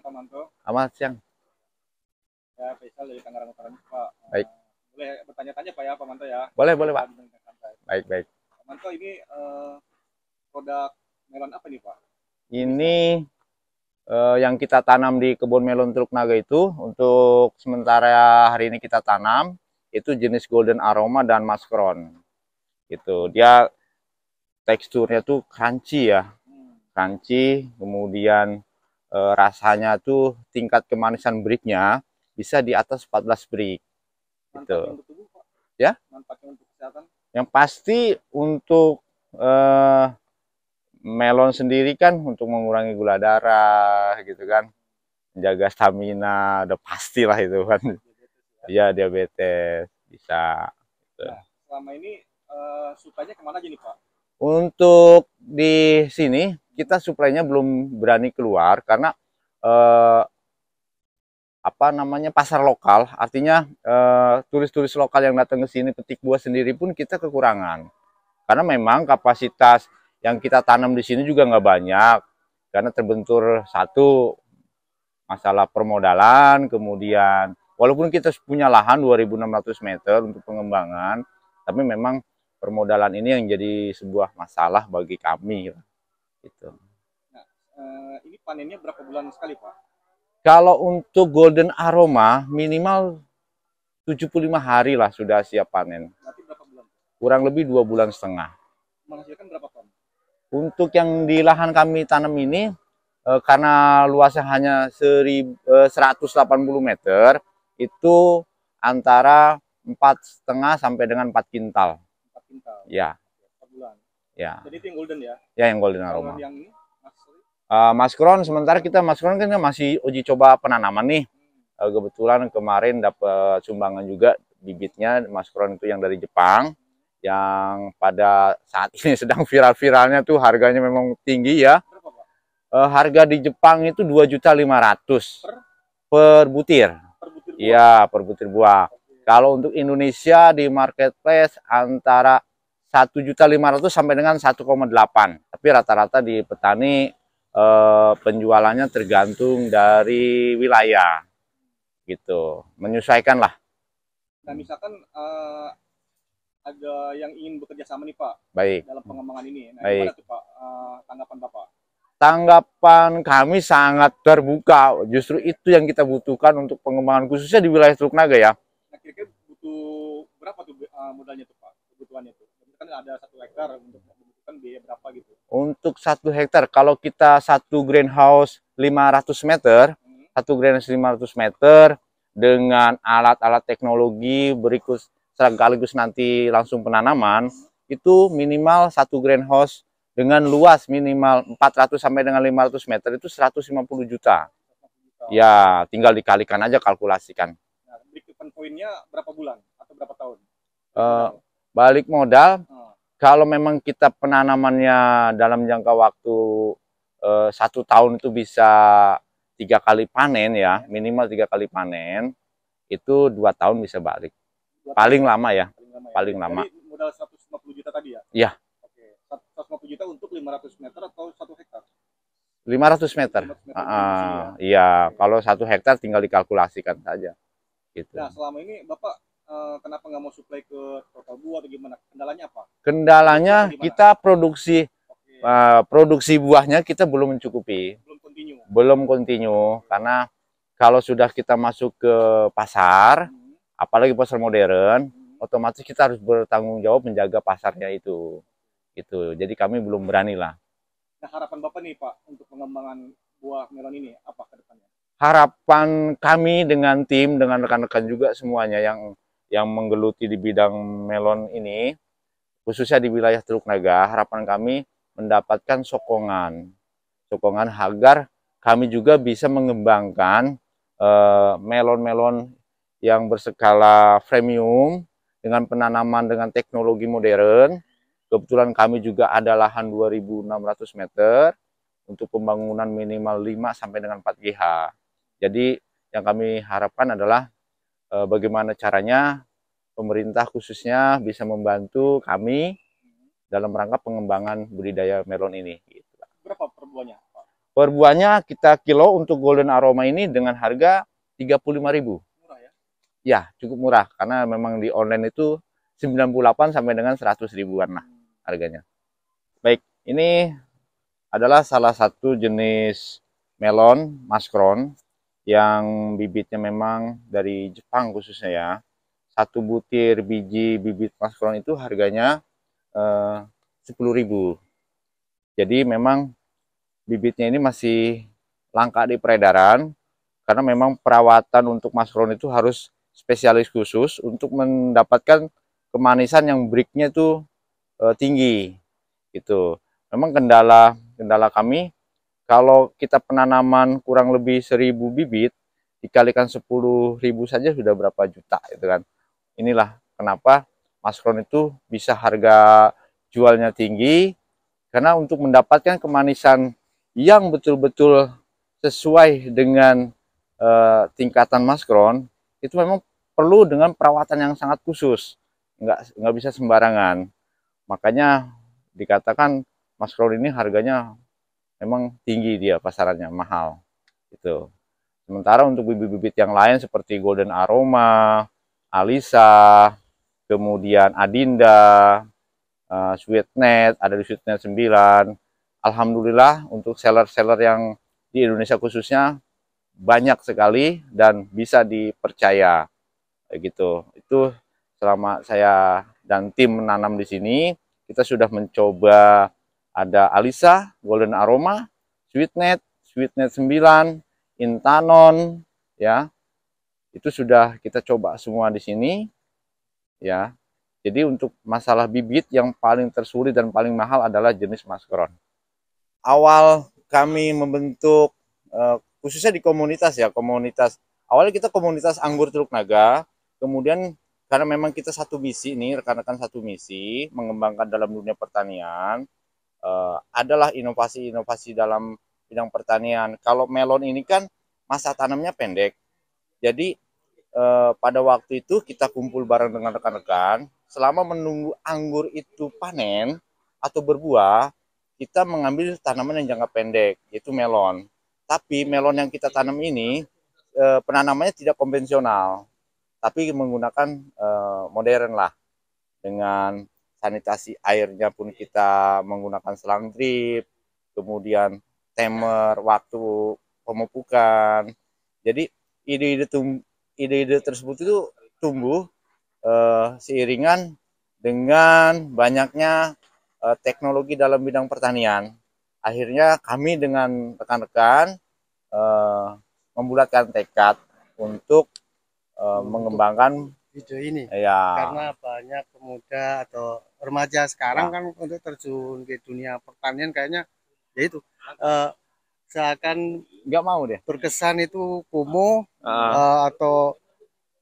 Pak Manto. Selamat siang. Ya, Faisal dari Tangerang Utara, Pak. Baik. Boleh bertanya-tanya Pak ya, Pak Manto ya? Boleh, Pak. Baik, baik. Pak Manto, ini produk melon apa nih, Pak? Ini yang kita tanam di kebun melon Teluk Naga itu, untuk sementara hari ini kita tanam, itu jenis Golden Aroma dan Maskron. Gitu. Dia teksturnya tuh crunchy ya. Crunchy, kemudian rasanya tuh tingkat kemanisan breaknya bisa di atas 14 break. Gitu. Manfaatnya untuk tubuh, Pak? Ya? Manfaatnya untuk kesehatan? Yang pasti untuk melon sendiri kan untuk mengurangi gula darah gitu kan, menjaga stamina, udah pastilah itu kan. Ya, diabetes bisa. Gitu. Nah, selama ini sukanya kemana aja nih, Pak? Untuk di sini kita suplainya belum berani keluar karena apa namanya, pasar lokal, artinya turis-turis lokal yang datang ke sini petik buah sendiri pun kita kekurangan. Karena memang kapasitas yang kita tanam di sini juga nggak banyak, karena terbentur satu masalah permodalan, kemudian walaupun kita punya lahan 2.600 meter untuk pengembangan, tapi memang permodalan ini yang jadi sebuah masalah bagi kami. Gitu. Nah, ini panennya berapa bulan sekali, Pak? Kalau untuk Golden Aroma minimal 75 hari lah sudah siap panen. Berarti berapa bulan? Kurang lebih 2,5 bulan. Menghasilkan berapa ton? Untuk yang di lahan kami tanam ini, karena luasnya hanya 180 meter, itu antara 4,5 sampai dengan 4 kintal. 4 kintal? Ya. Per bulan? Ya. Jadi itu yang golden ya? Ya, yang Golden Aroma. Yang ini, Maskron, sementara kita Maskron kan masih uji coba penanaman nih. Kebetulan kemarin dapat sumbangan juga bibitnya Maskron itu yang dari Jepang, yang pada saat ini sedang viral-viralnya tuh harganya memang tinggi ya. berapa, Pak? Harga di Jepang itu 2.500.000 per butir. Per butir buah? Iya, per butir buah. Kalau untuk Indonesia di marketplace antara 1.500.000 sampai dengan 1,8. Tapi rata-rata di petani penjualannya tergantung dari wilayah, gitu, menyesuaikan lah. Nah, misalkan ada yang ingin bekerja sama nih, Pak, Baik. dalam pengembangan ini. Nah, Baik. gimana tuh, Pak, tanggapan Bapak? Tanggapan kami sangat terbuka. Justru itu yang kita butuhkan untuk pengembangan khususnya di wilayah Teluk Naga ya. Nah, kira-kira butuh berapa tuh modalnya tuh, Pak, kebutuhannya tuh? Kan ada 1 hektar, untuk membutuhkan biaya berapa gitu? Untuk 1 hektar, kalau kita satu greenhouse 500 meter, satu greenhouse 500 meter dengan alat-alat teknologi berikut sekaligus nanti langsung penanaman, itu minimal satu greenhouse dengan luas minimal 400 sampai dengan 500 meter itu 150 juta. Ya, tinggal dikalikan aja, kalkulasikan. Nah, break-even poinnya berapa bulan atau berapa tahun? Balik modal, kalau memang kita penanamannya dalam jangka waktu 1 tahun itu bisa 3 kali panen ya, minimal 3 kali panen, itu 2 tahun bisa balik. Paling lama ya, paling lama. Jadi modal 150 juta tadi ya? Iya. Oke, 150 juta untuk 500 meter atau 1 hektar? 500 meter. Iya, kalau 1 hektar tinggal dikalkulasikan saja. Gitu. Nah, selama ini Bapak kenapa nggak mau supply ke Total Buah atau gimana? Kendalanya apa? Kendalanya kita produksi buahnya kita belum mencukupi. Belum kontinu. Karena kalau sudah kita masuk ke pasar, apalagi pasar modern, otomatis kita harus bertanggung jawab menjaga pasarnya itu. Gitu. Jadi kami belum berani lah. Nah, harapan Bapak nih, Pak, untuk pengembangan buah melon ini apa ke depannya? Harapan kami dengan tim, dengan rekan-rekan juga semuanya yang menggeluti di bidang melon ini, khususnya di wilayah Teluk Naga, harapan kami mendapatkan sokongan agar kami juga bisa mengembangkan melon-melon yang berskala premium dengan penanaman dengan teknologi modern. Kebetulan kami juga ada lahan 2.600 meter untuk pembangunan minimal 5 sampai dengan 4 GH. Jadi yang kami harapkan adalah bagaimana caranya pemerintah khususnya bisa membantu kami dalam rangka pengembangan budidaya melon ini. Berapa per buahnya, Pak? Per buahnya kita kilo untuk Golden Aroma ini dengan harga 35.000. Murah ya? Ya, cukup murah karena memang di online itu 98 sampai dengan 100 ribuan lah harganya. Baik, ini adalah salah satu jenis melon maskron yang bibitnya memang dari Jepang khususnya ya. Satu butir biji bibit maskron itu harganya 10.000. Jadi memang bibitnya ini masih langka di peredaran karena memang perawatan untuk maskron itu harus spesialis khusus untuk mendapatkan kemanisan yang breaknya itu tinggi gitu. Memang kendala kami kalau kita penanaman kurang lebih 1.000 bibit dikalikan 10.000 saja sudah berapa juta gitu kan. Inilah kenapa maskron itu bisa harga jualnya tinggi karena untuk mendapatkan kemanisan yang betul-betul sesuai dengan tingkatan maskron itu memang perlu dengan perawatan yang sangat khusus, nggak bisa sembarangan. Makanya dikatakan maskron ini harganya memang tinggi, dia pasarannya mahal gitu. Sementara untuk bibit-bibit yang lain seperti Golden Aroma, Alisa, kemudian Adinda, Sweetnet, ada di Sweetnet 9. Alhamdulillah untuk seller-seller yang di Indonesia khususnya banyak sekali dan bisa dipercaya gitu. Itu selama saya dan tim menanam di sini, kita sudah mencoba ada Alisa, Golden Aroma, Sweetnet, Sweetnet 9, Intanon ya. Itu sudah kita coba semua di sini ya. Jadi untuk masalah bibit yang paling tersulit dan paling mahal adalah jenis maskron. Awal kami membentuk khususnya di komunitas ya, komunitas awalnya kita komunitas anggur Teluk Naga, kemudian karena memang kita satu misi nih, rekan-rekan satu misi mengembangkan dalam dunia pertanian, adalah inovasi-inovasi dalam bidang pertanian. Kalau melon ini kan masa tanamnya pendek, jadi pada waktu itu kita kumpul bareng dengan rekan-rekan, selama menunggu anggur itu panen atau berbuah, kita mengambil tanaman yang jangka pendek, yaitu melon. Tapi melon yang kita tanam ini penanamannya tidak konvensional, tapi menggunakan modern lah. Dengan sanitasi airnya pun kita menggunakan selang drip, kemudian timer waktu pemupukan. Jadi ide-ide tersebut itu tumbuh seiringan dengan banyaknya teknologi dalam bidang pertanian. Akhirnya kami dengan rekan-rekan membulatkan tekad untuk mengembangkan video ini ya. Karena banyak pemuda atau remaja sekarang kan untuk terjun ke dunia pertanian kayaknya ya itu seakan nggak mau deh berkesan itu kumuh atau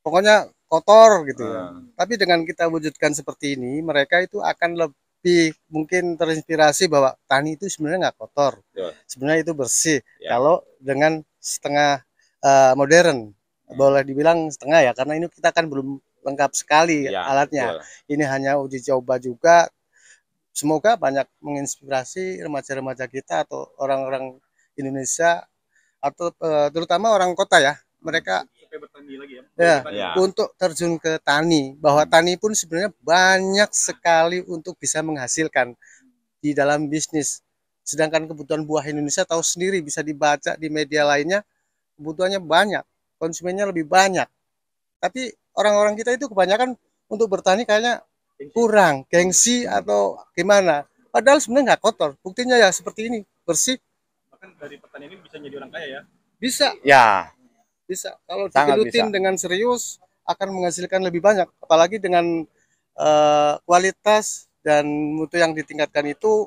pokoknya kotor gitu ya. Tapi dengan kita wujudkan seperti ini, mereka itu akan lebih mungkin terinspirasi bahwa tani itu sebenarnya nggak kotor, sebenarnya itu bersih. Kalau dengan setengah modern, boleh dibilang setengah ya, karena ini kita kan belum lengkap sekali alatnya. Ini hanya uji coba juga. Semoga banyak menginspirasi remaja-remaja kita atau orang-orang Indonesia atau terutama orang kota ya. Mereka untuk terjun ke tani, bahwa tani pun sebenarnya banyak sekali untuk bisa menghasilkan di dalam bisnis. Sedangkan kebutuhan buah Indonesia tahu sendiri, bisa dibaca di media lainnya, kebutuhannya banyak, konsumennya lebih banyak. Tapi orang-orang kita itu kebanyakan untuk bertani kayaknya kurang gengsi atau gimana. Padahal sebenarnya nggak kotor. Buktinya ya seperti ini, bersih. Bahkan dari pertanian ini bisa jadi orang kaya ya? Bisa. Ya. Bisa. Kalau digelutin dengan serius akan menghasilkan lebih banyak. Apalagi dengan kualitas dan mutu yang ditingkatkan itu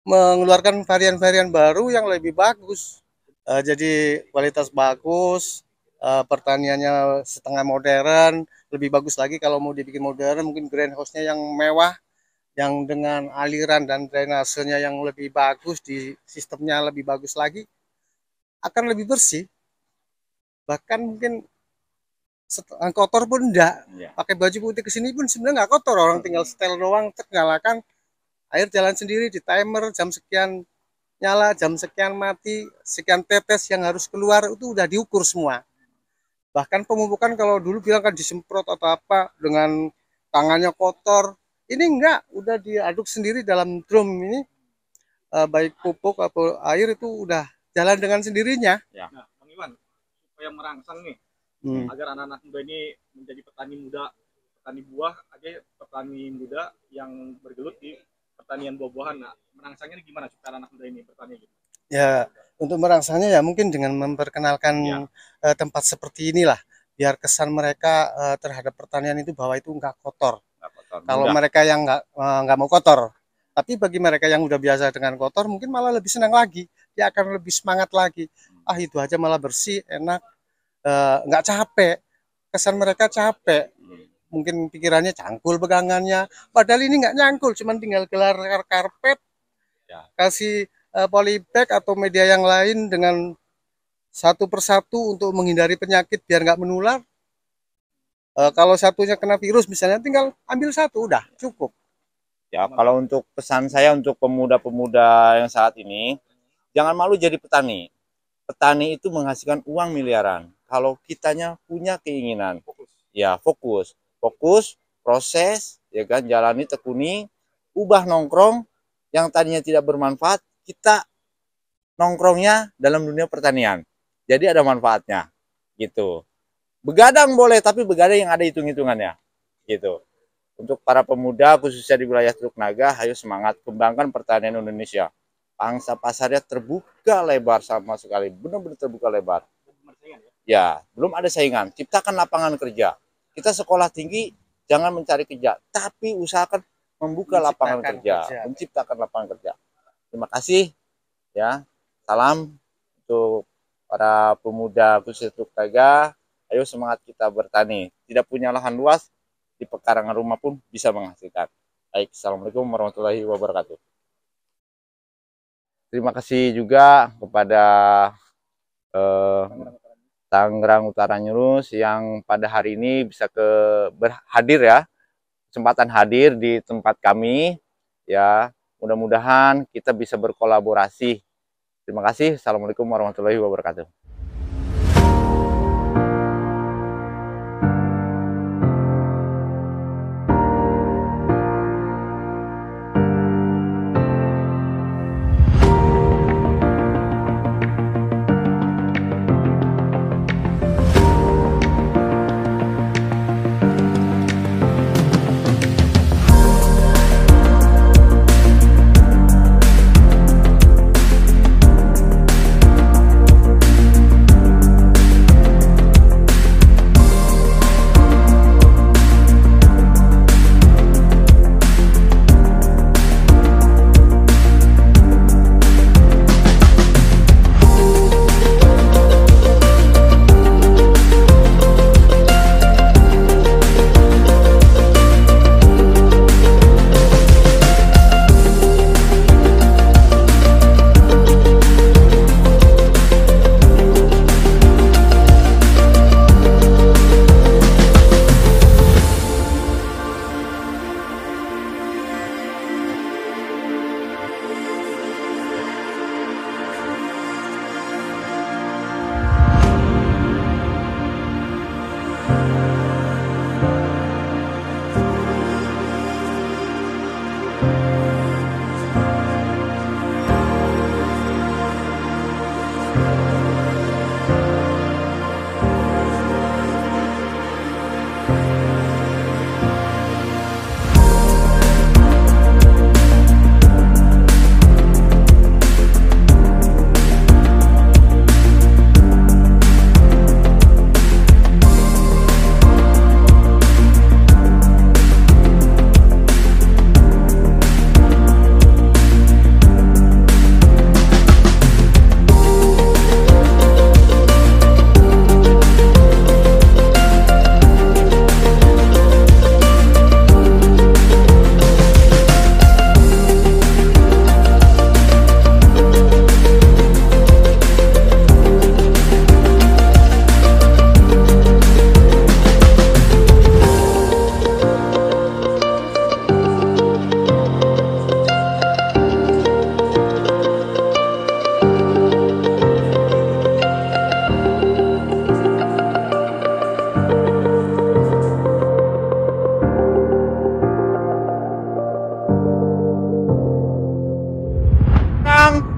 mengeluarkan varian-varian baru yang lebih bagus. Jadi kualitas bagus, pertaniannya setengah modern, lebih bagus lagi kalau mau dibikin modern, mungkin greenhouse-nya yang mewah, yang dengan aliran dan drainasenya yang lebih bagus, di sistemnya lebih bagus lagi, akan lebih bersih. Bahkan mungkin kotor pun enggak, pakai baju putih ke sini pun sebenarnya nggak kotor, orang tinggal setel doang, nyalakan, air jalan sendiri di timer jam sekian, nyala, jam sekian mati, sekian tetes yang harus keluar itu udah diukur semua. Bahkan pemupukan kalau dulu bilang kan disemprot atau apa dengan tangannya kotor, ini enggak, udah diaduk sendiri dalam drum ini, baik pupuk atau air itu udah jalan dengan sendirinya. Ya. Nah, Bang Iwan, supaya merangsang nih, agar anak-anak muda ini menjadi petani muda, petani buah aja, petani muda yang bergelut di pertanian buah-buahan. Nah, merangsangnya gimana supaya anak muda ini bertani gitu? Ya, untuk merangsangnya ya mungkin dengan memperkenalkan tempat seperti inilah, biar kesan mereka terhadap pertanian itu bahwa itu enggak kotor. Kalau mereka yang nggak mau kotor, tapi bagi mereka yang udah biasa dengan kotor, mungkin malah lebih senang lagi. Dia akan lebih semangat lagi. Ah, itu aja malah bersih, enak, nggak capek. Kesan mereka capek. Mungkin pikirannya cangkul pegangannya. Padahal ini nggak nyangkul, cuman tinggal gelar karpet, kasih polybag atau media yang lain dengan satu persatu untuk menghindari penyakit biar nggak menular. Kalau satunya kena virus misalnya, tinggal ambil satu, udah cukup. Ya, kalau untuk pesan saya untuk pemuda-pemuda yang saat ini, jangan malu jadi petani. Petani itu menghasilkan uang miliaran. Kalau kitanya punya keinginan, ya fokus, proses, ya kan, jalani, tekuni, ubah nongkrong yang tadinya tidak bermanfaat, kita nongkrongnya dalam dunia pertanian. Jadi ada manfaatnya, gitu. Begadang boleh, tapi begadang yang ada hitung-hitungannya, gitu. Untuk para pemuda, khususnya di wilayah Teluk Naga, ayo semangat, kembangkan pertanian Indonesia. Pangsa pasarnya terbuka lebar sama sekali, benar-benar terbuka lebar. Ya, belum ada saingan. Ciptakan lapangan kerja. Kita sekolah tinggi, jangan mencari kerja, tapi usahakan membuka lapangan kerja, menciptakan lapangan kerja. Terima kasih, ya. Salam untuk para pemuda khususnya Teluk Naga. Ayo semangat kita bertani. Tidak punya lahan luas, di pekarangan rumah pun bisa menghasilkan. Baik, assalamualaikum warahmatullahi wabarakatuh. Terima kasih juga kepada Tangerang Utara News yang pada hari ini bisa hadir ya, kesempatan hadir di tempat kami ya. Mudah-mudahan kita bisa berkolaborasi. Terima kasih. Assalamualaikum warahmatullahi wabarakatuh.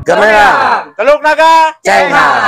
Gemerang. Teluk Naga Cenghar.